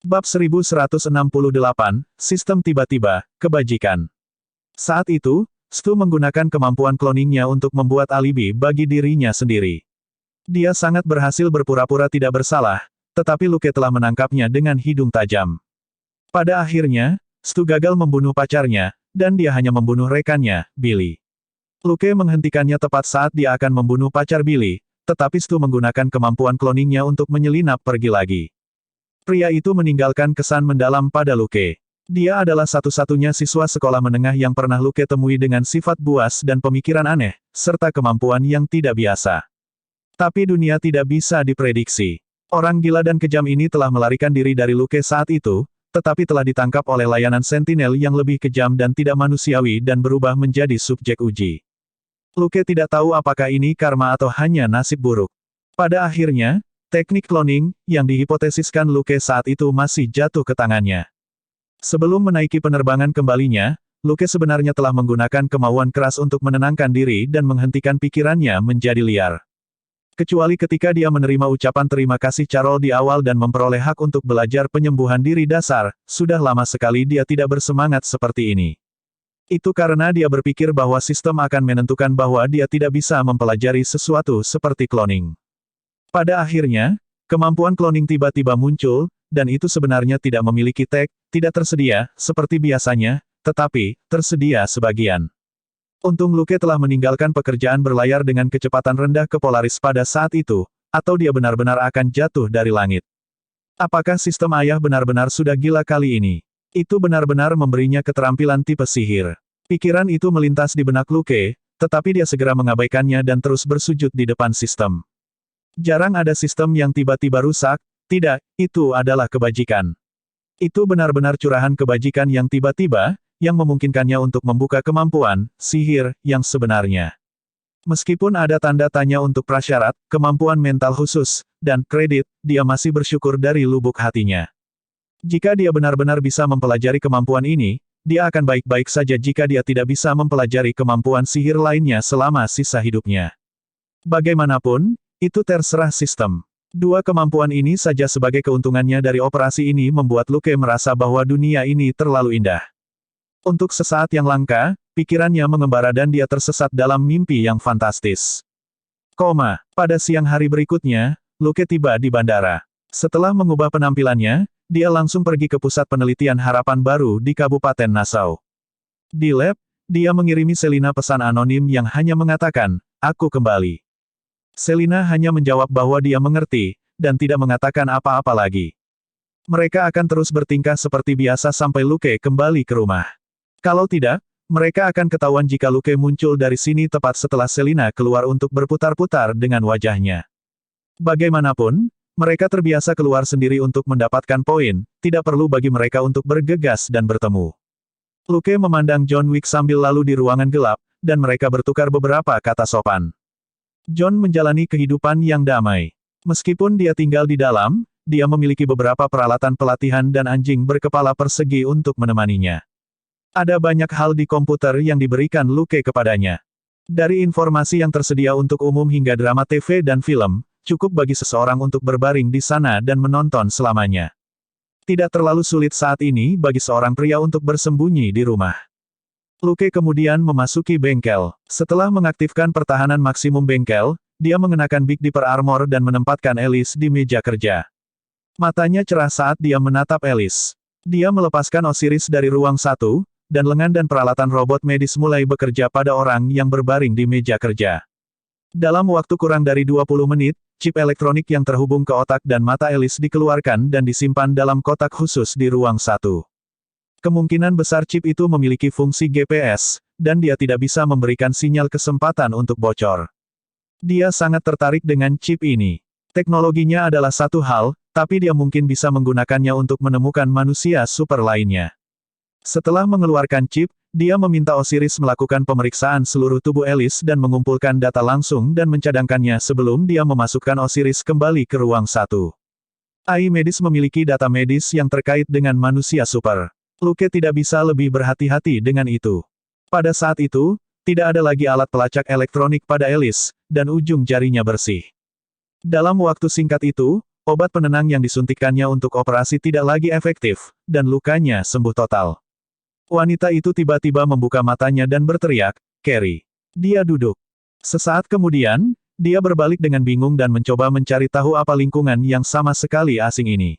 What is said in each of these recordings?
Bab 1168, Sistem Tiba-Tiba, Kebajikan. Saat itu, Stu menggunakan kemampuan cloningnya untuk membuat alibi bagi dirinya sendiri. Dia sangat berhasil berpura-pura tidak bersalah, tetapi Luke telah menangkapnya dengan hidung tajam. Pada akhirnya, Stu gagal membunuh pacarnya, dan dia hanya membunuh rekannya, Billy. Luke menghentikannya tepat saat dia akan membunuh pacar Billy, tetapi Stu menggunakan kemampuan cloningnya untuk menyelinap pergi lagi. Pria itu meninggalkan kesan mendalam pada Luke. Dia adalah satu-satunya siswa sekolah menengah yang pernah Luke temui dengan sifat buas dan pemikiran aneh, serta kemampuan yang tidak biasa. Tapi dunia tidak bisa diprediksi. Orang gila dan kejam ini telah melarikan diri dari Luke saat itu, tetapi telah ditangkap oleh layanan Sentinel yang lebih kejam dan tidak manusiawi dan berubah menjadi subjek uji. Luke tidak tahu apakah ini karma atau hanya nasib buruk. Pada akhirnya, teknik cloning, yang dihipotesiskan Luke saat itu masih jatuh ke tangannya. Sebelum menaiki penerbangan kembalinya, Luke sebenarnya telah menggunakan kemauan keras untuk menenangkan diri dan menghentikan pikirannya menjadi liar. Kecuali ketika dia menerima ucapan terima kasih Carol di awal dan memperoleh hak untuk belajar penyembuhan diri dasar, sudah lama sekali dia tidak bersemangat seperti ini. Itu karena dia berpikir bahwa sistem akan menentukan bahwa dia tidak bisa mempelajari sesuatu seperti cloning. Pada akhirnya, kemampuan cloning tiba-tiba muncul, dan itu sebenarnya tidak memiliki tag, tidak tersedia, seperti biasanya, tetapi, tersedia sebagian. Untung Luke telah meninggalkan pekerjaan berlayar dengan kecepatan rendah ke Polaris pada saat itu, atau dia benar-benar akan jatuh dari langit. Apakah sistem ayah benar-benar sudah gila kali ini? Itu benar-benar memberinya keterampilan tipe sihir. Pikiran itu melintas di benak Luke, tetapi dia segera mengabaikannya dan terus bersujud di depan sistem. Jarang ada sistem yang tiba-tiba rusak, tidak, itu adalah kebajikan. Itu benar-benar curahan kebajikan yang tiba-tiba, yang memungkinkannya untuk membuka kemampuan, sihir, yang sebenarnya. Meskipun ada tanda tanya untuk prasyarat, kemampuan mental khusus, dan kredit, dia masih bersyukur dari lubuk hatinya. Jika dia benar-benar bisa mempelajari kemampuan ini, dia akan baik-baik saja jika dia tidak bisa mempelajari kemampuan sihir lainnya selama sisa hidupnya. Bagaimanapun, itu terserah sistem. Dua kemampuan ini saja sebagai keuntungannya dari operasi ini membuat Luke merasa bahwa dunia ini terlalu indah. Untuk sesaat yang langka, pikirannya mengembara dan dia tersesat dalam mimpi yang fantastis. Pada siang hari berikutnya, Luke tiba di bandara. Setelah mengubah penampilannya, dia langsung pergi ke pusat penelitian harapan baru di Kabupaten Nassau. Di lab, dia mengirimi Selina pesan anonim yang hanya mengatakan, "Aku kembali." Selina hanya menjawab bahwa dia mengerti, dan tidak mengatakan apa-apa lagi. Mereka akan terus bertingkah seperti biasa sampai Luke kembali ke rumah. Kalau tidak, mereka akan ketahuan jika Luke muncul dari sini tepat setelah Selina keluar untuk berputar-putar dengan wajahnya. Bagaimanapun, mereka terbiasa keluar sendiri untuk mendapatkan poin, tidak perlu bagi mereka untuk bergegas dan bertemu. Luke memandang John Wick sambil lalu di ruangan gelap, dan mereka bertukar beberapa kata sopan. John menjalani kehidupan yang damai. Meskipun dia tinggal di dalam, dia memiliki beberapa peralatan pelatihan dan anjing berkepala persegi untuk menemaninya. Ada banyak hal di komputer yang diberikan Luke kepadanya. Dari informasi yang tersedia untuk umum hingga drama TV dan film, cukup bagi seseorang untuk berbaring di sana dan menonton selamanya. Tidak terlalu sulit saat ini bagi seorang pria untuk bersembunyi di rumah. Luke kemudian memasuki bengkel. Setelah mengaktifkan pertahanan maksimum bengkel, dia mengenakan Big Dipper Armor dan menempatkan Alice di meja kerja. Matanya cerah saat dia menatap Alice. Dia melepaskan Osiris dari ruang 1, dan lengan dan peralatan robot medis mulai bekerja pada orang yang berbaring di meja kerja. Dalam waktu kurang dari 20 menit, chip elektronik yang terhubung ke otak dan mata Alice dikeluarkan dan disimpan dalam kotak khusus di ruang 1. Kemungkinan besar chip itu memiliki fungsi GPS, dan dia tidak bisa memberikan sinyal kesempatan untuk bocor. Dia sangat tertarik dengan chip ini. Teknologinya adalah satu hal, tapi dia mungkin bisa menggunakannya untuk menemukan manusia super lainnya. Setelah mengeluarkan chip, dia meminta Osiris melakukan pemeriksaan seluruh tubuh Alice dan mengumpulkan data langsung dan mencadangkannya sebelum dia memasukkan Osiris kembali ke ruang 1. AI medis memiliki data medis yang terkait dengan manusia super. Luke tidak bisa lebih berhati-hati dengan itu. Pada saat itu, tidak ada lagi alat pelacak elektronik pada Alice, dan ujung jarinya bersih. Dalam waktu singkat itu, Obat penenang yang disuntikannya untuk operasi tidak lagi efektif, dan lukanya sembuh total. Wanita itu tiba-tiba membuka matanya dan berteriak, "Carrie." Dia duduk. Sesaat kemudian, dia berbalik dengan bingung dan mencoba mencari tahu apa lingkungan yang sama sekali asing ini.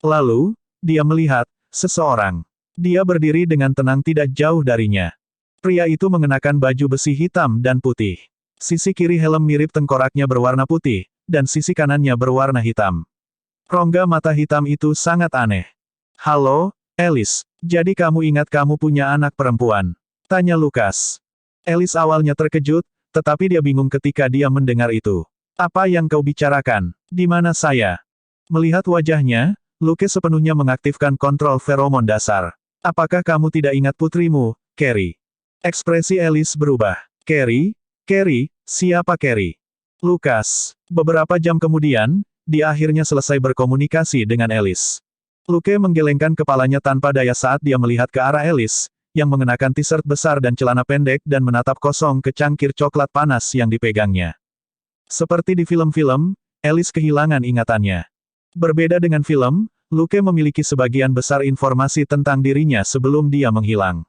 Lalu, dia melihat seseorang. Dia berdiri dengan tenang tidak jauh darinya. Pria itu mengenakan baju besi hitam dan putih. Sisi kiri helm mirip tengkoraknya berwarna putih, dan sisi kanannya berwarna hitam. Rongga mata hitam itu sangat aneh. "Halo, Alice, jadi kamu ingat kamu punya anak perempuan?" tanya Lukas. Alice awalnya terkejut, tetapi dia bingung ketika dia mendengar itu. "Apa yang kau bicarakan? Di mana saya?" Melihat wajahnya, Luke sepenuhnya mengaktifkan kontrol feromon dasar. "Apakah kamu tidak ingat putrimu, Carrie?" Ekspresi Alice berubah. "Carrie? Carrie? Siapa Carrie?" "Lukas." Beberapa jam kemudian, dia akhirnya selesai berkomunikasi dengan Alice. Luke menggelengkan kepalanya tanpa daya saat dia melihat ke arah Alice, yang mengenakan t-shirt besar dan celana pendek dan menatap kosong ke cangkir coklat panas yang dipegangnya. Seperti di film-film, Alice kehilangan ingatannya. Berbeda dengan film, Luke memiliki sebagian besar informasi tentang dirinya sebelum dia menghilang.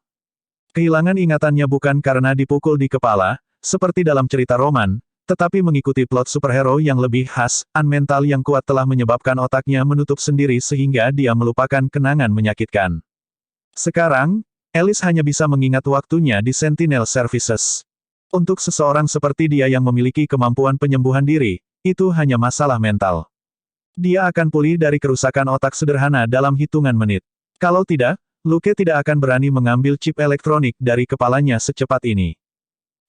Kehilangan ingatannya bukan karena dipukul di kepala, seperti dalam cerita roman, tetapi mengikuti plot superhero yang lebih khas, mental yang kuat telah menyebabkan otaknya menutup sendiri sehingga dia melupakan kenangan menyakitkan. Sekarang, Alice hanya bisa mengingat waktunya di Sentinel Services. Untuk seseorang seperti dia yang memiliki kemampuan penyembuhan diri, itu hanya masalah mental. Dia akan pulih dari kerusakan otak sederhana dalam hitungan menit. Kalau tidak, Luke tidak akan berani mengambil chip elektronik dari kepalanya secepat ini.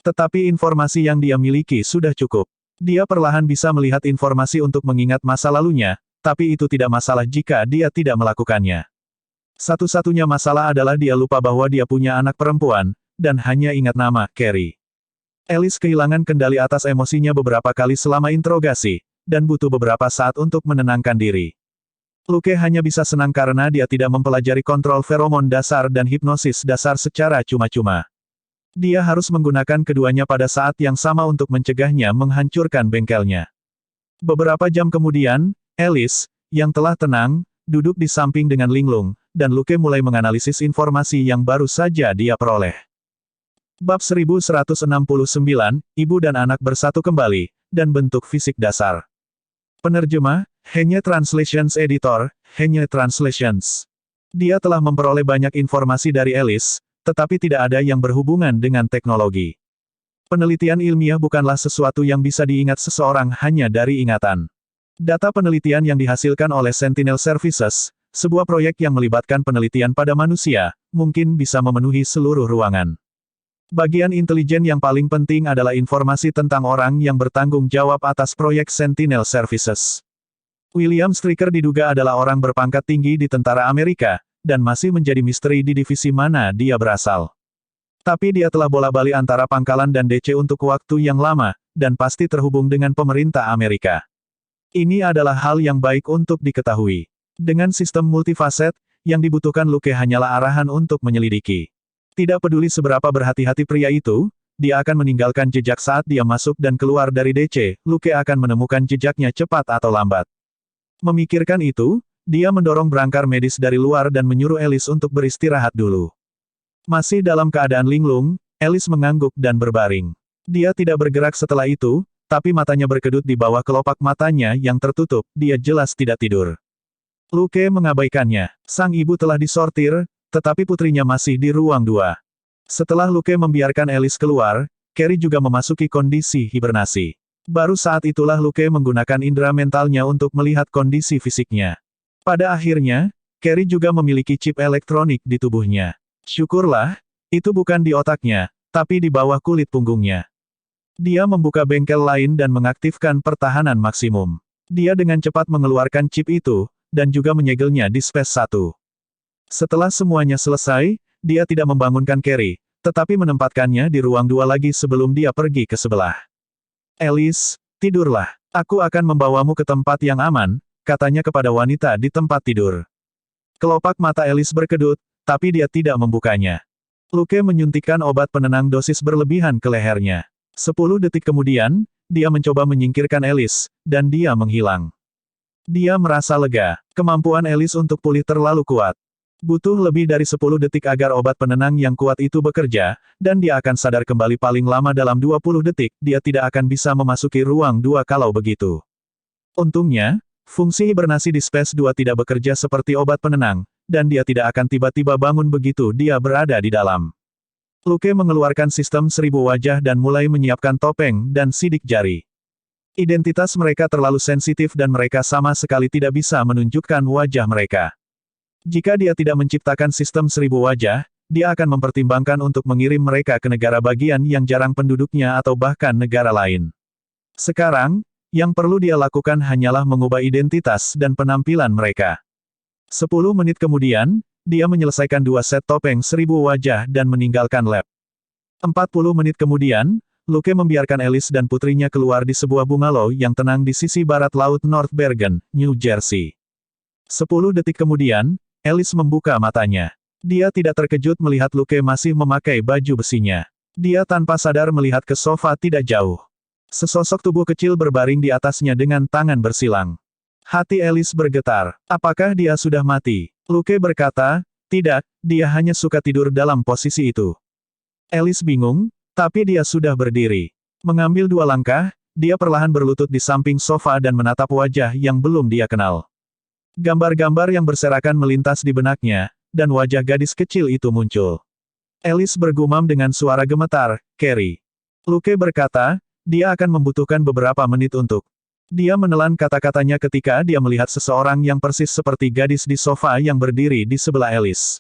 Tetapi informasi yang dia miliki sudah cukup. Dia perlahan bisa melihat informasi untuk mengingat masa lalunya, tapi itu tidak masalah jika dia tidak melakukannya. Satu-satunya masalah adalah dia lupa bahwa dia punya anak perempuan, dan hanya ingat nama, Carrie. Alice kehilangan kendali atas emosinya beberapa kali selama interogasi, dan butuh beberapa saat untuk menenangkan diri. Luke hanya bisa senang karena dia tidak mempelajari kontrol feromon dasar dan hipnosis dasar secara cuma-cuma. Dia harus menggunakan keduanya pada saat yang sama untuk mencegahnya menghancurkan bengkelnya. Beberapa jam kemudian, Alice, yang telah tenang, duduk di samping dengan linglung, dan Luke mulai menganalisis informasi yang baru saja dia peroleh. Bab 1169, Ibu dan Anak Bersatu Kembali, dan Bentuk Fisik Dasar. Penerjemah, Henye Translations Editor, Henye Translations. Dia telah memperoleh banyak informasi dari Alice, tetapi tidak ada yang berhubungan dengan teknologi. Penelitian ilmiah bukanlah sesuatu yang bisa diingat seseorang hanya dari ingatan. Data penelitian yang dihasilkan oleh Sentinel Services, sebuah proyek yang melibatkan penelitian pada manusia, mungkin bisa memenuhi seluruh ruangan. Bagian intelijen yang paling penting adalah informasi tentang orang yang bertanggung jawab atas proyek Sentinel Services. William Stryker diduga adalah orang berpangkat tinggi di tentara Amerika, dan masih menjadi misteri di divisi mana dia berasal. Tapi dia telah bolak-balik antara pangkalan dan DC untuk waktu yang lama, dan pasti terhubung dengan pemerintah Amerika. Ini adalah hal yang baik untuk diketahui. Dengan sistem multifaset, yang dibutuhkan Luke hanyalah arahan untuk menyelidiki. Tidak peduli seberapa berhati-hati pria itu, dia akan meninggalkan jejak saat dia masuk dan keluar dari DC, Luke akan menemukan jejaknya cepat atau lambat. Memikirkan itu, dia mendorong berangkar medis dari luar dan menyuruh Alice untuk beristirahat dulu. Masih dalam keadaan linglung, Alice mengangguk dan berbaring. Dia tidak bergerak setelah itu, tapi matanya berkedut di bawah kelopak matanya yang tertutup, dia jelas tidak tidur. Luke mengabaikannya. Sang ibu telah disortir, tetapi putrinya masih di ruang 2. Setelah Luke membiarkan Alice keluar, Carrie juga memasuki kondisi hibernasi. Baru saat itulah Luke menggunakan indera mentalnya untuk melihat kondisi fisiknya. Pada akhirnya, Carrie juga memiliki chip elektronik di tubuhnya. Syukurlah, itu bukan di otaknya, tapi di bawah kulit punggungnya. Dia membuka bengkel lain dan mengaktifkan pertahanan maksimum. Dia dengan cepat mengeluarkan chip itu, dan juga menyegelnya di Space 1. Setelah semuanya selesai, dia tidak membangunkan Carrie, tetapi menempatkannya di ruang 2 lagi sebelum dia pergi ke sebelah. Alice, tidurlah. Aku akan membawamu ke tempat yang aman, katanya kepada wanita di tempat tidur. Kelopak mata Alice berkedut, tapi dia tidak membukanya. Luke menyuntikkan obat penenang dosis berlebihan ke lehernya. 10 detik kemudian, dia mencoba menyingkirkan Alice, dan dia menghilang. Dia merasa lega. Kemampuan Alice untuk pulih terlalu kuat. Butuh lebih dari 10 detik agar obat penenang yang kuat itu bekerja, dan dia akan sadar kembali paling lama dalam 20 detik, dia tidak akan bisa memasuki ruang 2 kalau begitu. Untungnya, fungsi hibernasi di Space 2 tidak bekerja seperti obat penenang, dan dia tidak akan tiba-tiba bangun begitu dia berada di dalam. Luke mengeluarkan sistem 1000 wajah dan mulai menyiapkan topeng dan sidik jari. Identitas mereka terlalu sensitif dan mereka sama sekali tidak bisa menunjukkan wajah mereka. Jika dia tidak menciptakan sistem 1000 wajah, dia akan mempertimbangkan untuk mengirim mereka ke negara bagian yang jarang penduduknya atau bahkan negara lain. Sekarang, yang perlu dia lakukan hanyalah mengubah identitas dan penampilan mereka. 10 menit kemudian, dia menyelesaikan 2 set topeng 1000 wajah dan meninggalkan lab. 40 menit kemudian, Luke membiarkan Alice dan putrinya keluar di sebuah bungalow yang tenang di sisi barat laut North Bergen, New Jersey. 10 detik kemudian, Alice membuka matanya. Dia tidak terkejut melihat Luke masih memakai baju besinya. Dia tanpa sadar melihat ke sofa tidak jauh. Sesosok tubuh kecil berbaring di atasnya dengan tangan bersilang. Hati Alice bergetar. Apakah dia sudah mati? Luke berkata, tidak, dia hanya suka tidur dalam posisi itu. Alice bingung, tapi dia sudah berdiri. Mengambil 2 langkah, dia perlahan berlutut di samping sofa dan menatap wajah yang belum dia kenal. Gambar-gambar yang berserakan melintas di benaknya, dan wajah gadis kecil itu muncul. Alice bergumam dengan suara gemetar, Carrie. Luke berkata, dia akan membutuhkan beberapa menit untuk. Dia menelan kata-katanya ketika dia melihat seseorang yang persis seperti gadis di sofa yang berdiri di sebelah Alice.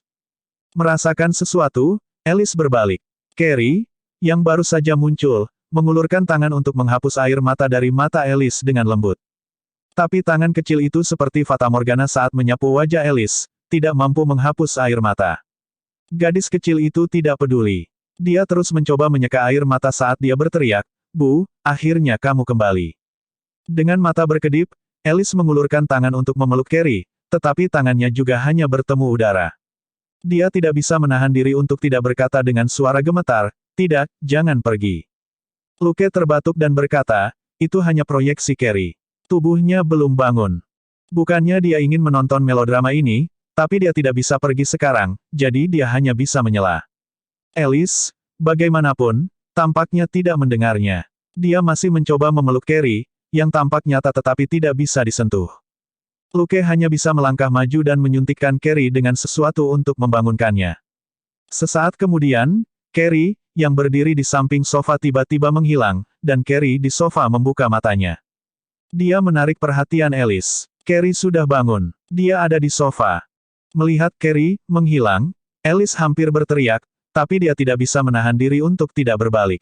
Merasakan sesuatu, Alice berbalik. Carrie, yang baru saja muncul, mengulurkan tangan untuk menghapus air mata dari mata Alice dengan lembut. Tapi tangan kecil itu seperti fatamorgana saat menyapu wajah Alice, tidak mampu menghapus air mata. Gadis kecil itu tidak peduli. Dia terus mencoba menyeka air mata saat dia berteriak, Bu, akhirnya kamu kembali. Dengan mata berkedip, Alice mengulurkan tangan untuk memeluk Carrie, tetapi tangannya juga hanya bertemu udara. Dia tidak bisa menahan diri untuk tidak berkata dengan suara gemetar, tidak, jangan pergi. Luke terbatuk dan berkata, itu hanya proyeksi Carrie. Tubuhnya belum bangun. Bukannya dia ingin menonton melodrama ini, tapi dia tidak bisa pergi sekarang, jadi dia hanya bisa menyela. Alice, bagaimanapun, tampaknya tidak mendengarnya. Dia masih mencoba memeluk Carrie, yang tampak nyata tetapi tidak bisa disentuh. Luke hanya bisa melangkah maju dan menyuntikkan Carrie dengan sesuatu untuk membangunkannya. Sesaat kemudian, Carrie, yang berdiri di samping sofa tiba-tiba menghilang, dan Carrie di sofa membuka matanya. Dia menarik perhatian Alice. Carrie sudah bangun. Dia ada di sofa. Melihat Carrie menghilang, Alice hampir berteriak, tapi dia tidak bisa menahan diri untuk tidak berbalik.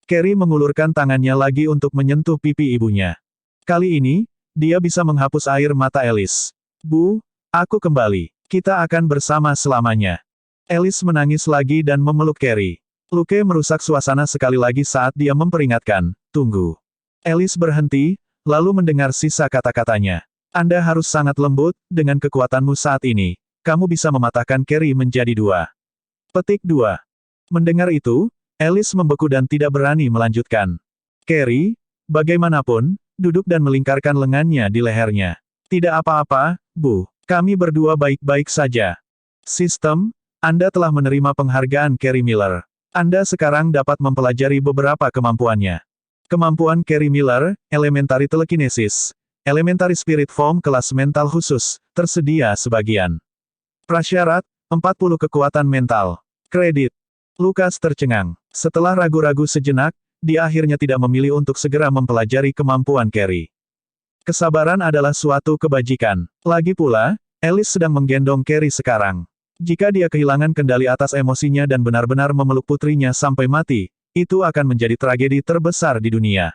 Carrie mengulurkan tangannya lagi untuk menyentuh pipi ibunya. Kali ini, dia bisa menghapus air mata Alice. Bu, aku kembali. Kita akan bersama selamanya. Alice menangis lagi dan memeluk Carrie. Luke merusak suasana sekali lagi saat dia memperingatkan, tunggu. Alice berhenti, lalu mendengar sisa kata-katanya. Anda harus sangat lembut, dengan kekuatanmu saat ini, kamu bisa mematahkan Carrie menjadi 2. Petik 2. Mendengar itu, Alice membeku dan tidak berani melanjutkan. Carrie, bagaimanapun, duduk dan melingkarkan lengannya di lehernya. Tidak apa-apa, Bu. Kami berdua baik-baik saja. Sistem, Anda telah menerima penghargaan Carrie Miller. Anda sekarang dapat mempelajari beberapa kemampuannya. Kemampuan Carrie Miller, Elementary Telekinesis, Elementary Spirit Form kelas mental khusus, tersedia sebagian. Prasyarat, 40 kekuatan mental. Kredit. Lukas tercengang. Setelah ragu-ragu sejenak, dia akhirnya tidak memilih untuk segera mempelajari kemampuan Carrie. Kesabaran adalah suatu kebajikan. Lagi pula, Alice sedang menggendong Carrie sekarang. Jika dia kehilangan kendali atas emosinya dan benar-benar memeluk putrinya sampai mati, itu akan menjadi tragedi terbesar di dunia.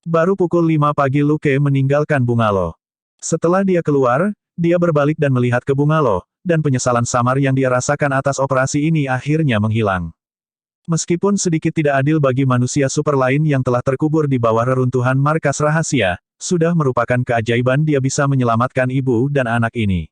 Baru pukul 5 pagi Luke meninggalkan bungalow. Setelah dia keluar, dia berbalik dan melihat ke bungalow, dan penyesalan samar yang dia rasakan atas operasi ini akhirnya menghilang. Meskipun sedikit tidak adil bagi manusia super lain yang telah terkubur di bawah reruntuhan markas rahasia, sudah merupakan keajaiban dia bisa menyelamatkan ibu dan anak ini.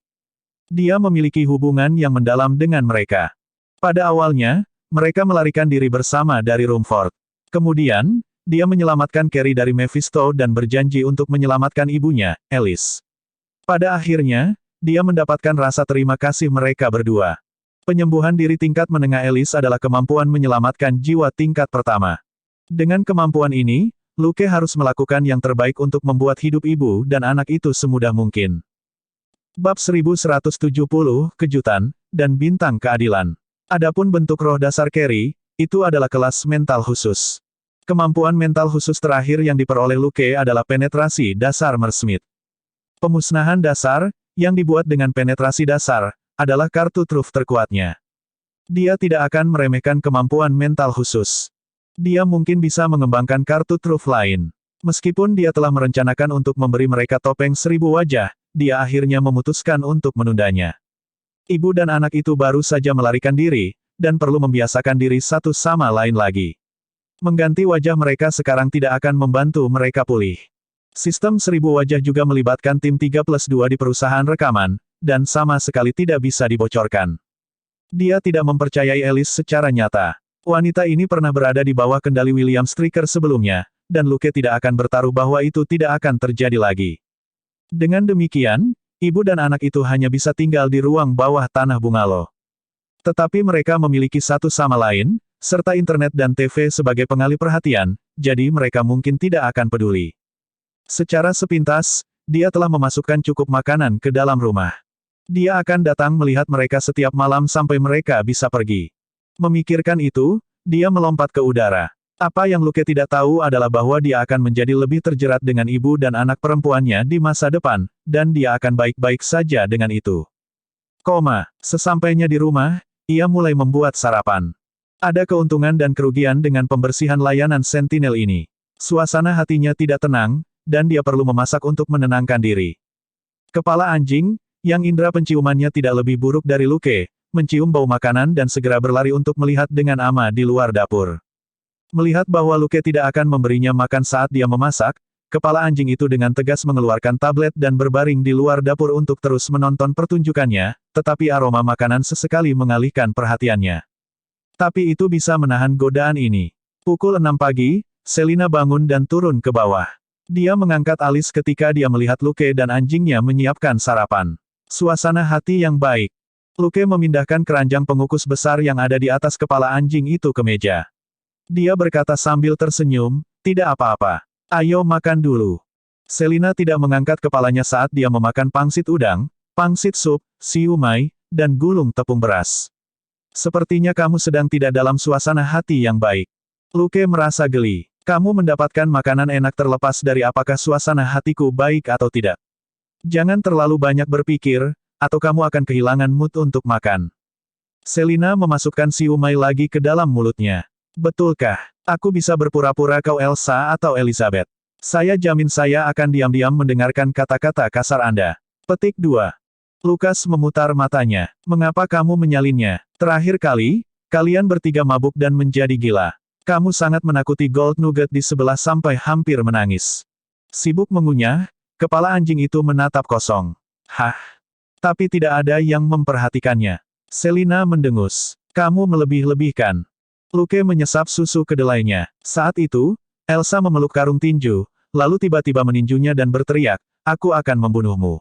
Dia memiliki hubungan yang mendalam dengan mereka. Pada awalnya, mereka melarikan diri bersama dari Rumford. Kemudian, dia menyelamatkan Carrie dari Mephisto dan berjanji untuk menyelamatkan ibunya, Alice. Pada akhirnya, dia mendapatkan rasa terima kasih mereka berdua. Penyembuhan diri tingkat menengah Alice adalah kemampuan menyelamatkan jiwa tingkat pertama. Dengan kemampuan ini, Luke harus melakukan yang terbaik untuk membuat hidup ibu dan anak itu semudah mungkin. Bab 1170, Kejutan, dan Bintang Keadilan. Adapun bentuk roh dasar Carrie, itu adalah kelas mental khusus. Kemampuan mental khusus terakhir yang diperoleh Luke adalah penetrasi dasar Mersmith. Pemusnahan dasar, yang dibuat dengan penetrasi dasar, adalah kartu truf terkuatnya. Dia tidak akan meremehkan kemampuan mental khusus. Dia mungkin bisa mengembangkan kartu truf lain. Meskipun dia telah merencanakan untuk memberi mereka topeng 1000 wajah, dia akhirnya memutuskan untuk menundanya. Ibu dan anak itu baru saja melarikan diri, dan perlu membiasakan diri satu sama lain lagi. Mengganti wajah mereka sekarang tidak akan membantu mereka pulih. Sistem 1000 wajah juga melibatkan tim 3+2 di perusahaan rekaman, dan sama sekali tidak bisa dibocorkan. Dia tidak mempercayai Alice secara nyata. Wanita ini pernah berada di bawah kendali William Stryker sebelumnya, dan Luke tidak akan bertaruh bahwa itu tidak akan terjadi lagi. Dengan demikian, ibu dan anak itu hanya bisa tinggal di ruang bawah tanah bungalow. Tetapi mereka memiliki satu sama lain, serta internet dan TV sebagai pengalih perhatian, jadi mereka mungkin tidak akan peduli. Secara sepintas, dia telah memasukkan cukup makanan ke dalam rumah. Dia akan datang melihat mereka setiap malam sampai mereka bisa pergi. Memikirkan itu, dia melompat ke udara. Apa yang Luke tidak tahu adalah bahwa dia akan menjadi lebih terjerat dengan ibu dan anak perempuannya di masa depan, dan dia akan baik-baik saja dengan itu. Sesampainya di rumah, ia mulai membuat sarapan. Ada keuntungan dan kerugian dengan pembersihan layanan Sentinel ini. Suasana hatinya tidak tenang, dan dia perlu memasak untuk menenangkan diri. Kepala anjing, yang indera penciumannya tidak lebih buruk dari Luke, mencium bau makanan dan segera berlari untuk melihat dengan ama di luar dapur. Melihat bahwa Luke tidak akan memberinya makan saat dia memasak, kepala anjing itu dengan tegas mengeluarkan tablet dan berbaring di luar dapur untuk terus menonton pertunjukannya, tetapi aroma makanan sesekali mengalihkan perhatiannya. Tapi itu bisa menahan godaan ini. Pukul 6 pagi, Selina bangun dan turun ke bawah. Dia mengangkat alis ketika dia melihat Luke dan anjingnya menyiapkan sarapan. Suasana hati yang baik. Luke memindahkan keranjang pengukus besar yang ada di atas kepala anjing itu ke meja. Dia berkata sambil tersenyum, "Tidak apa-apa. Ayo makan dulu." Selina tidak mengangkat kepalanya saat dia memakan pangsit udang, pangsit sup, siumai, dan gulung tepung beras. "Sepertinya kamu sedang tidak dalam suasana hati yang baik." Luke merasa geli. "Kamu mendapatkan makanan enak terlepas dari apakah suasana hatiku baik atau tidak. Jangan terlalu banyak berpikir, atau kamu akan kehilangan mood untuk makan." Selina memasukkan siumai lagi ke dalam mulutnya. "Betulkah? Aku bisa berpura-pura kau Elsa atau Elizabeth. Saya jamin saya akan diam-diam mendengarkan kata-kata kasar Anda." Petik 2. Lukas memutar matanya. "Mengapa kamu menyalinnya? Terakhir kali, kalian bertiga mabuk dan menjadi gila. Kamu sangat menakuti Gold Nugget di sebelah sampai hampir menangis." Sibuk mengunyah, kepala anjing itu menatap kosong. "Hah? Tapi tidak ada yang memperhatikannya." Selina mendengus. "Kamu melebih-lebihkan." Luke menyesap susu kedelainya. Saat itu, Elsa memeluk karung tinju, lalu tiba-tiba meninjunya dan berteriak, "Aku akan membunuhmu.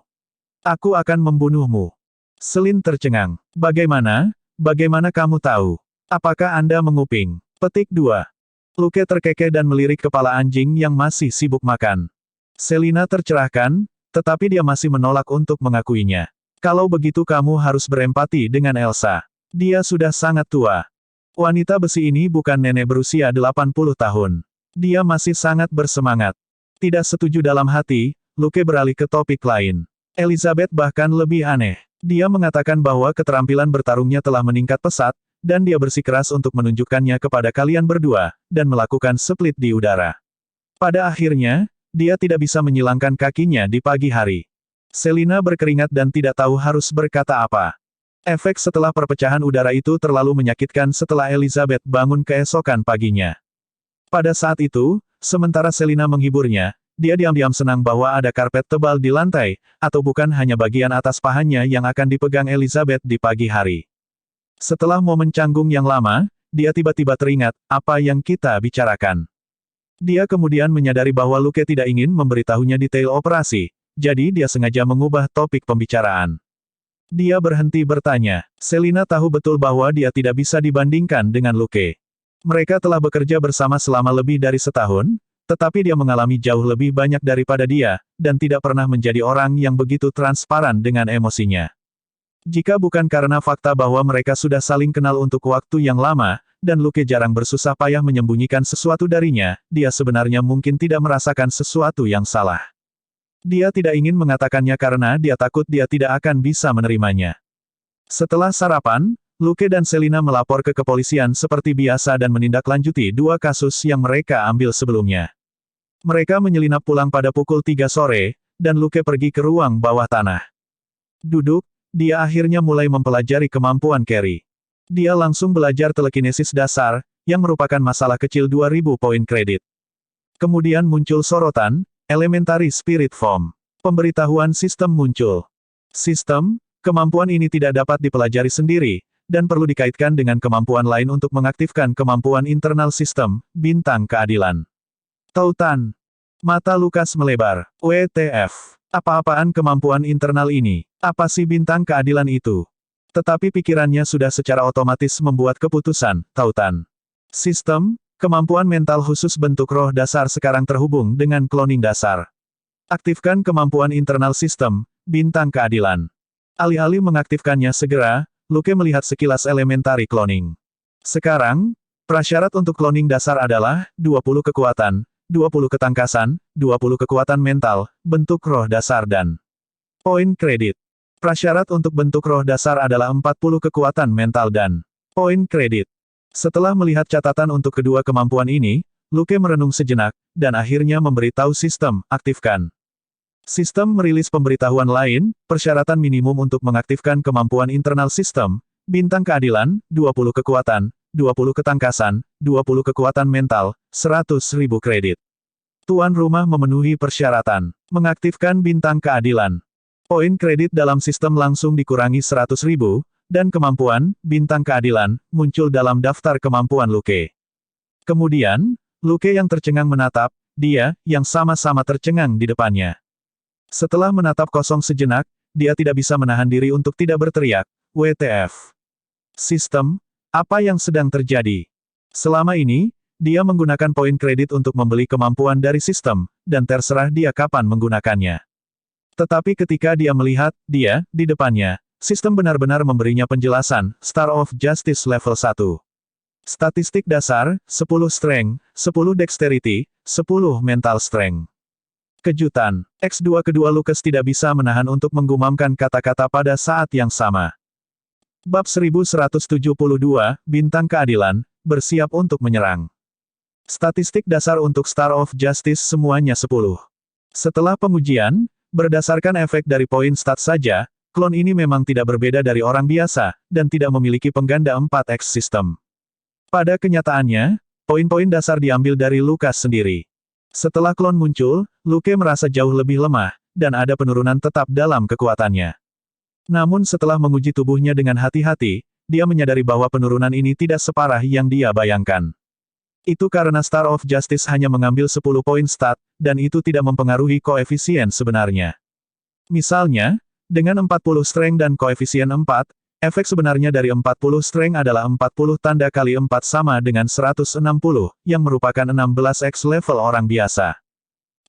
Aku akan membunuhmu." Selin tercengang. "Bagaimana? Bagaimana kamu tahu? Apakah Anda menguping?" Petik 2. Luke terkekeh dan melirik kepala anjing yang masih sibuk makan. Selina tercerahkan, tetapi dia masih menolak untuk mengakuinya. "Kalau begitu kamu harus berempati dengan Elsa. Dia sudah sangat tua." Wanita besi ini bukan nenek berusia 80 tahun. Dia masih sangat bersemangat. Tidak setuju dalam hati, Luke beralih ke topik lain. Elizabeth bahkan lebih aneh. Dia mengatakan bahwa keterampilan bertarungnya telah meningkat pesat, dan dia bersikeras untuk menunjukkannya kepada kalian berdua, dan melakukan split di udara. Pada akhirnya, dia tidak bisa menyilangkan kakinya di pagi hari. Selina berkeringat dan tidak tahu harus berkata apa. Efek setelah perpecahan udara itu terlalu menyakitkan setelah Elizabeth bangun keesokan paginya. Pada saat itu, sementara Selina menghiburnya, dia diam-diam senang bahwa ada karpet tebal di lantai, atau bukan hanya bagian atas pahanya yang akan dipegang Elizabeth di pagi hari. Setelah momen canggung yang lama, dia tiba-tiba teringat, apa yang kita bicarakan. Dia kemudian menyadari bahwa Luke tidak ingin memberitahunya detail operasi, jadi dia sengaja mengubah topik pembicaraan. Dia berhenti bertanya. Selina tahu betul bahwa dia tidak bisa dibandingkan dengan Luke. Mereka telah bekerja bersama selama lebih dari setahun, tetapi dia mengalami jauh lebih banyak daripada dia, dan tidak pernah menjadi orang yang begitu transparan dengan emosinya. Jika bukan karena fakta bahwa mereka sudah saling kenal untuk waktu yang lama, dan Luke jarang bersusah payah menyembunyikan sesuatu darinya, dia sebenarnya mungkin tidak merasakan sesuatu yang salah. Dia tidak ingin mengatakannya karena dia takut dia tidak akan bisa menerimanya. Setelah sarapan, Luke dan Selina melapor ke kepolisian seperti biasa dan menindaklanjuti dua kasus yang mereka ambil sebelumnya. Mereka menyelinap pulang pada pukul 3 sore, dan Luke pergi ke ruang bawah tanah. Duduk, dia akhirnya mulai mempelajari kemampuan Carry. Dia langsung belajar telekinesis dasar, yang merupakan masalah kecil 2000 poin kredit. Kemudian muncul sorotan, Elementary Spirit Form. Pemberitahuan sistem muncul. Sistem, kemampuan ini tidak dapat dipelajari sendiri, dan perlu dikaitkan dengan kemampuan lain untuk mengaktifkan kemampuan internal sistem, bintang keadilan. Tautan. Mata Lukas melebar. WTF. Apa-apaan kemampuan internal ini? Apa sih bintang keadilan itu? Tetapi pikirannya sudah secara otomatis membuat keputusan, tautan. Sistem, kemampuan mental khusus bentuk roh dasar sekarang terhubung dengan cloning dasar. Aktifkan kemampuan internal sistem, bintang keadilan. Alih-alih mengaktifkannya segera, Luke melihat sekilas elementary cloning. Sekarang, prasyarat untuk cloning dasar adalah 20 kekuatan, 20 ketangkasan, 20 kekuatan mental, bentuk roh dasar dan poin kredit. Prasyarat untuk bentuk roh dasar adalah 40 kekuatan mental dan poin kredit. Setelah melihat catatan untuk kedua kemampuan ini, Luke merenung sejenak, dan akhirnya memberitahu sistem, aktifkan. Sistem merilis pemberitahuan lain, persyaratan minimum untuk mengaktifkan kemampuan internal sistem, bintang keadilan, 20 kekuatan, 20 ketangkasan, 20 kekuatan mental, 100.000 kredit. Tuan rumah memenuhi persyaratan. Mengaktifkan bintang keadilan. Poin kredit dalam sistem langsung dikurangi 100.000, dan kemampuan, bintang keadilan, muncul dalam daftar kemampuan Luke. Kemudian, Luke yang tercengang menatap, dia, yang sama-sama tercengang di depannya. Setelah menatap kosong sejenak, dia tidak bisa menahan diri untuk tidak berteriak, WTF. Sistem, apa yang sedang terjadi? Selama ini, dia menggunakan poin kredit untuk membeli kemampuan dari sistem, dan terserah dia kapan menggunakannya. Tetapi ketika dia melihat, dia, di depannya, sistem benar-benar memberinya penjelasan, Star of Justice level 1. Statistik dasar, 10 strength, 10 dexterity, 10 mental strength. Kejutan, X2 kedua Lucas tidak bisa menahan untuk menggumamkan kata-kata pada saat yang sama. Bab 1172, Bintang Keadilan, bersiap untuk menyerang. Statistik dasar untuk Star of Justice semuanya 10. Setelah pengujian, berdasarkan efek dari poin stat saja, klon ini memang tidak berbeda dari orang biasa, dan tidak memiliki pengganda 4X sistem. Pada kenyataannya, poin-poin dasar diambil dari Lucas sendiri. Setelah klon muncul, Luke merasa jauh lebih lemah, dan ada penurunan tetap dalam kekuatannya. Namun setelah menguji tubuhnya dengan hati-hati, dia menyadari bahwa penurunan ini tidak separah yang dia bayangkan. Itu karena Star of Justice hanya mengambil 10 poin stat, dan itu tidak mempengaruhi koefisien sebenarnya. Misalnya, dengan 40 strength dan koefisien 4, efek sebenarnya dari 40 strength adalah 40 tanda kali 4 sama dengan 160, yang merupakan 16x level orang biasa.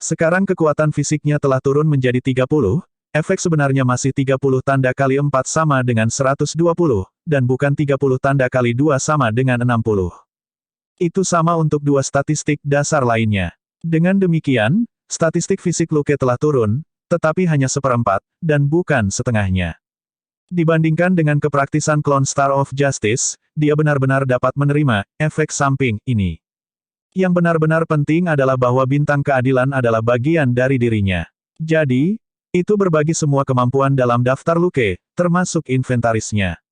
Sekarang kekuatan fisiknya telah turun menjadi 30, efek sebenarnya masih 30 tanda kali 4 sama dengan 120, dan bukan 30 tanda kali 2 sama dengan 60. Itu sama untuk dua statistik dasar lainnya. Dengan demikian, statistik fisik Luke telah turun, tetapi hanya seperempat, dan bukan setengahnya. Dibandingkan dengan kepraktisan klon Star of Justice, dia benar-benar dapat menerima efek samping ini. Yang benar-benar penting adalah bahwa bintang keadilan adalah bagian dari dirinya. Jadi, itu berbagi semua kemampuan dalam daftar Luke, termasuk inventarisnya.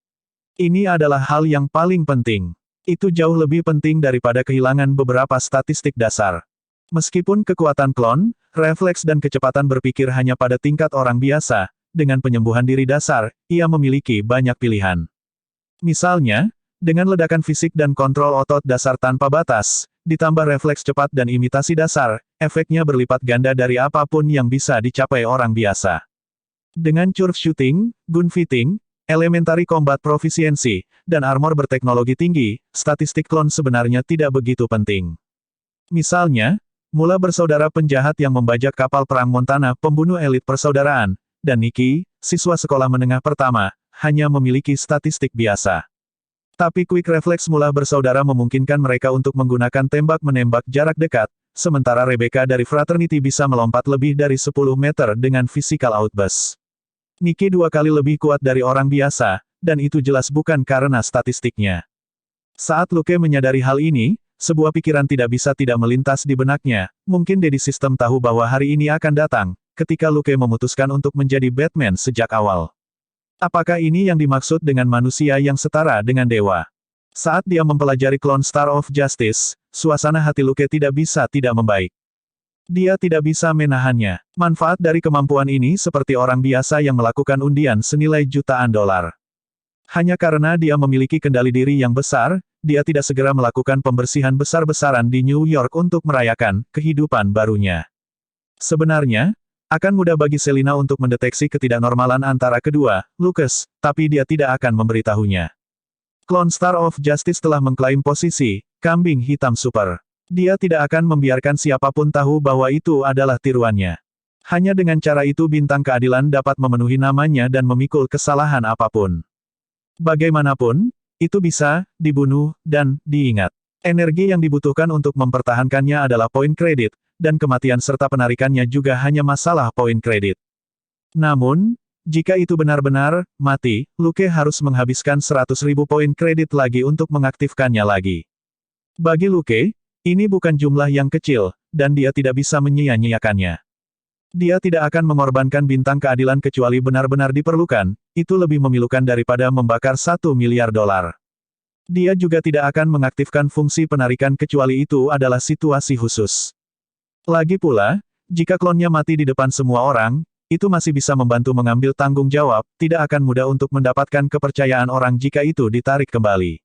Ini adalah hal yang paling penting. Itu jauh lebih penting daripada kehilangan beberapa statistik dasar. Meskipun kekuatan klon, refleks dan kecepatan berpikir hanya pada tingkat orang biasa, dengan penyembuhan diri dasar, ia memiliki banyak pilihan. Misalnya, Dengan ledakan fisik dan kontrol otot dasar tanpa batas, ditambah refleks cepat dan imitasi dasar, efeknya berlipat ganda dari apapun yang bisa dicapai orang biasa. Dengan curve shooting, gun fitting, elementary combat proficiency, dan armor berteknologi tinggi, statistik klon sebenarnya tidak begitu penting. Misalnya, Mula bersaudara penjahat yang membajak kapal perang Montana pembunuh elit persaudaraan, dan Nikki, siswa sekolah menengah pertama, hanya memiliki statistik biasa. Tapi quick reflex Mula bersaudara memungkinkan mereka untuk menggunakan tembak-menembak jarak dekat, sementara Rebecca dari Fraternity bisa melompat lebih dari 10 meter dengan physical outburst. Nikki 2 kali lebih kuat dari orang biasa, dan itu jelas bukan karena statistiknya. Saat Luke menyadari hal ini, sebuah pikiran tidak bisa tidak melintas di benaknya, mungkin Daddy System tahu bahwa hari ini akan datang, ketika Luke memutuskan untuk menjadi Batman sejak awal. Apakah ini yang dimaksud dengan manusia yang setara dengan dewa? Saat dia mempelajari klon Star of Justice, suasana hati Luke tidak bisa tidak membaik. Dia tidak bisa menahannya. Manfaat dari kemampuan ini seperti orang biasa yang melakukan undian senilai jutaan dolar. Hanya karena dia memiliki kendali diri yang besar, dia tidak segera melakukan pembersihan besar-besaran di New York untuk merayakan kehidupan barunya. Sebenarnya, akan mudah bagi Selina untuk mendeteksi ketidaknormalan antara kedua, Lucas, tapi dia tidak akan memberitahunya. Klon Star of Justice telah mengklaim posisi, kambing hitam super. Dia tidak akan membiarkan siapapun tahu bahwa itu adalah tiruannya. Hanya dengan cara itu bintang keadilan dapat memenuhi namanya dan memikul kesalahan apapun. Bagaimanapun, itu bisa dibunuh dan diingat. Energi yang dibutuhkan untuk mempertahankannya adalah poin kredit, dan kematian serta penarikannya juga hanya masalah poin kredit. Namun, jika itu benar-benar mati, Luke harus menghabiskan 100.000 poin kredit lagi untuk mengaktifkannya lagi. Bagi Luke, ini bukan jumlah yang kecil, dan dia tidak bisa menyia-nyiakannya. Dia tidak akan mengorbankan bintang keadilan kecuali benar-benar diperlukan, itu lebih memilukan daripada membakar 1 miliar dolar. Dia juga tidak akan mengaktifkan fungsi penarikan kecuali itu adalah situasi khusus. Lagi pula, jika klonnya mati di depan semua orang, itu masih bisa membantu mengambil tanggung jawab, tidak akan mudah untuk mendapatkan kepercayaan orang jika itu ditarik kembali.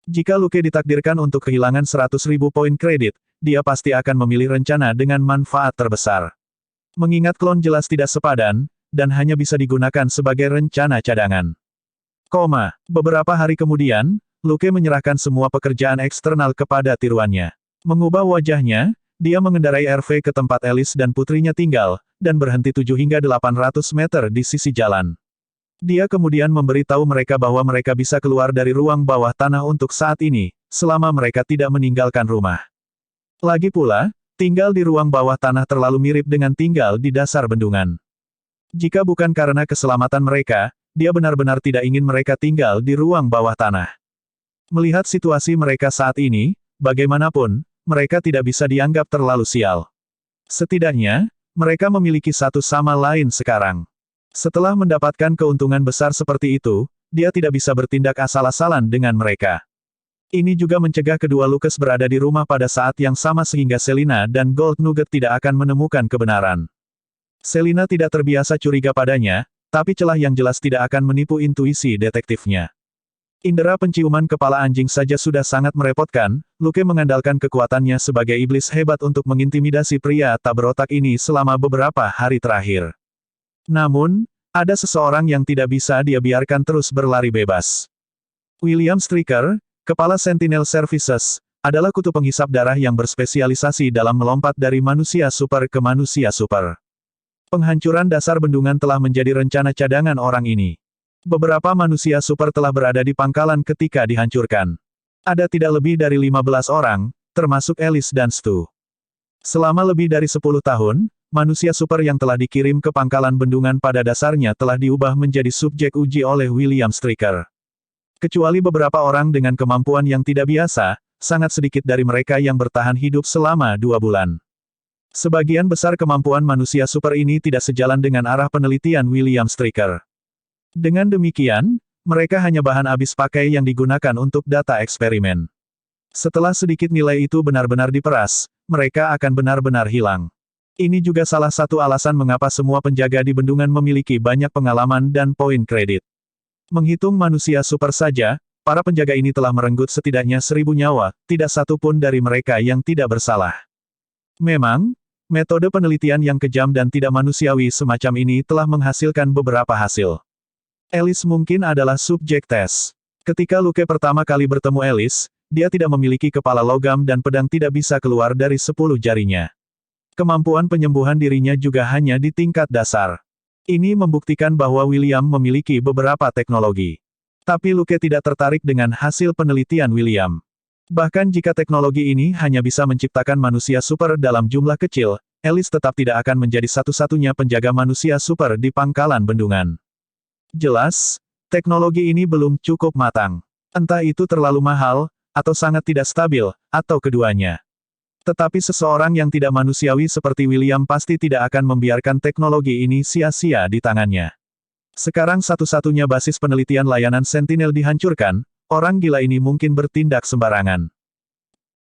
Jika Luke ditakdirkan untuk kehilangan 100.000 poin kredit, dia pasti akan memilih rencana dengan manfaat terbesar. Mengingat klon jelas tidak sepadan, dan hanya bisa digunakan sebagai rencana cadangan. Beberapa hari kemudian, Luke menyerahkan semua pekerjaan eksternal kepada tiruannya. Mengubah wajahnya, dia mengendarai RV ke tempat Alice dan putrinya tinggal, dan berhenti 7 hingga 800 meter di sisi jalan. Dia kemudian memberitahu mereka bahwa mereka bisa keluar dari ruang bawah tanah untuk saat ini, selama mereka tidak meninggalkan rumah. Lagi pula, tinggal di ruang bawah tanah terlalu mirip dengan tinggal di dasar bendungan. Jika bukan karena keselamatan mereka, dia benar-benar tidak ingin mereka tinggal di ruang bawah tanah. Melihat situasi mereka saat ini, bagaimanapun, mereka tidak bisa dianggap terlalu sial. Setidaknya, mereka memiliki satu sama lain sekarang. Setelah mendapatkan keuntungan besar seperti itu, dia tidak bisa bertindak asal-asalan dengan mereka. Ini juga mencegah kedua Lucas berada di rumah pada saat yang sama sehingga Selina dan Gold Nugget tidak akan menemukan kebenaran. Selina tidak terbiasa curiga padanya, tapi celah yang jelas tidak akan menipu intuisi detektifnya. Indera penciuman kepala anjing saja sudah sangat merepotkan, Luke mengandalkan kekuatannya sebagai iblis hebat untuk mengintimidasi pria tak berotak ini selama beberapa hari terakhir. Namun, ada seseorang yang tidak bisa dia biarkan terus berlari bebas. William Stryker, kepala Sentinel Services, adalah kutu penghisap darah yang berspesialisasi dalam melompat dari manusia super ke manusia super. Penghancuran dasar bendungan telah menjadi rencana cadangan orang ini. Beberapa manusia super telah berada di pangkalan ketika dihancurkan. Ada tidak lebih dari 15 orang, termasuk Alice dan Stu. Selama lebih dari 10 tahun, manusia super yang telah dikirim ke pangkalan bendungan pada dasarnya telah diubah menjadi subjek uji oleh William Stryker. Kecuali beberapa orang dengan kemampuan yang tidak biasa, sangat sedikit dari mereka yang bertahan hidup selama 2 bulan. Sebagian besar kemampuan manusia super ini tidak sejalan dengan arah penelitian William Stryker. Dengan demikian, mereka hanya bahan habis pakai yang digunakan untuk data eksperimen. Setelah sedikit nilai itu benar-benar diperas, mereka akan benar-benar hilang. Ini juga salah satu alasan mengapa semua penjaga di bendungan memiliki banyak pengalaman dan poin kredit. Menghitung manusia super saja, Para penjaga ini telah merenggut setidaknya 1.000 nyawa, tidak satu pun dari mereka yang tidak bersalah. Memang, metode penelitian yang kejam dan tidak manusiawi semacam ini telah menghasilkan beberapa hasil. Alice mungkin adalah subjek tes. Ketika Luke pertama kali bertemu Alice, dia tidak memiliki kepala logam dan pedang tidak bisa keluar dari 10 jarinya. Kemampuan penyembuhan dirinya juga hanya di tingkat dasar. Ini membuktikan bahwa William memiliki beberapa teknologi. Tapi Luke tidak tertarik dengan hasil penelitian William. Bahkan jika teknologi ini hanya bisa menciptakan manusia super dalam jumlah kecil, Alice tetap tidak akan menjadi satu-satunya penjaga manusia super di pangkalan bendungan. Jelas, teknologi ini belum cukup matang. Entah itu terlalu mahal, atau sangat tidak stabil, atau keduanya. Tetapi seseorang yang tidak manusiawi seperti William pasti tidak akan membiarkan teknologi ini sia-sia di tangannya. Sekarang satu-satunya basis penelitian layanan Sentinel dihancurkan, orang gila ini mungkin bertindak sembarangan.